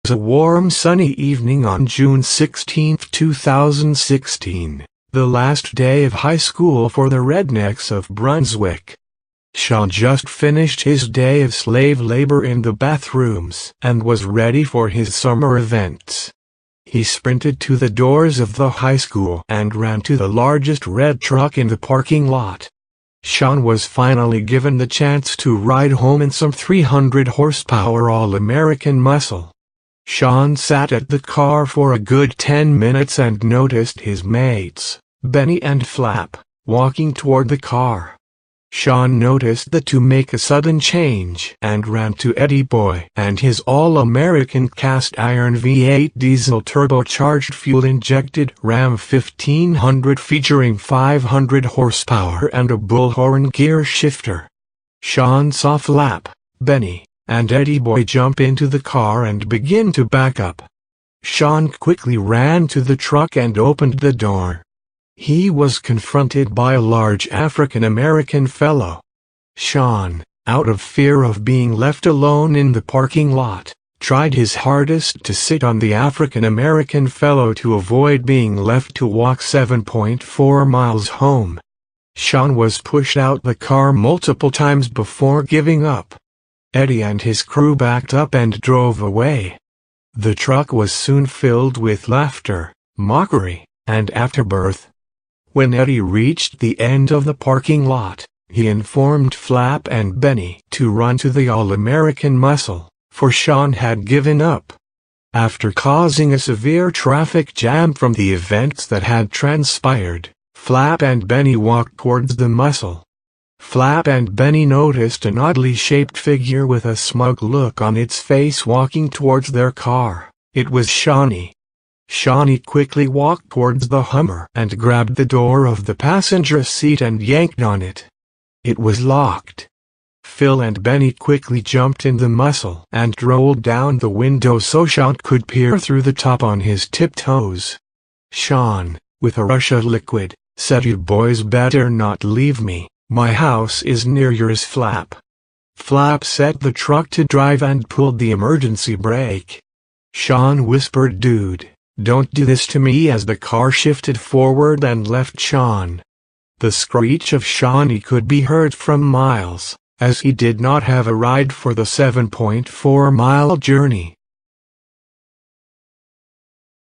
A warm sunny evening on June 16, 2016, the last day of high school for the rednecks of Brunswick. Shawn just finished his day of slave labor in the bathrooms and was ready for his summer events. He sprinted to the doors of the high school and ran to the largest red truck in the parking lot. Shawn was finally given the chance to ride home in some 300 horsepower all-American muscle. Shawn sat at the car for a good 10 minutes and noticed his mates, Benny and Flap, walking toward the car. Shawn noticed the two make a sudden change and ran to Eddyboy and his all-American cast-iron V8 diesel turbocharged fuel-injected Ram 1500 featuring 500 horsepower and a bullhorn gear shifter. Shawn saw Flap, Benny, and Eddyboy jump into the car and begin to back up. Shawn quickly ran to the truck and opened the door. He was confronted by a large African-American fellow. Shawn, out of fear of being left alone in the parking lot, tried his hardest to sit on the African-American fellow to avoid being left to walk 7.4 miles home. Shawn was pushed out the car multiple times before giving up. Eddy and his crew backed up and drove away. The truck was soon filled with laughter, mockery, and afterbirth. When Eddy reached the end of the parking lot, he informed Flap and Benny to run to the all-American muscle, for Shawn had given up. After causing a severe traffic jam from the events that had transpired, Flap and Benny walked towards the muscle. Flap and Benny noticed an oddly shaped figure with a smug look on its face walking towards their car. It was Shawny. Shawny quickly walked towards the Hummer and grabbed the door of the passenger seat and yanked on it. It was locked. Phil and Benny quickly jumped in the muscle and rolled down the window so Shawn could peer through the top on his tiptoes. Shawn, with a rush of liquid, said, "You boys better not leave me. My house is near yours." Flap set the truck to drive and pulled the emergency brake. Shawn whispered, "Dude, don't do this to me," as the car shifted forward and left Shawn. The screech of Shawny could be heard from miles, as he did not have a ride for the 7.4-mile journey.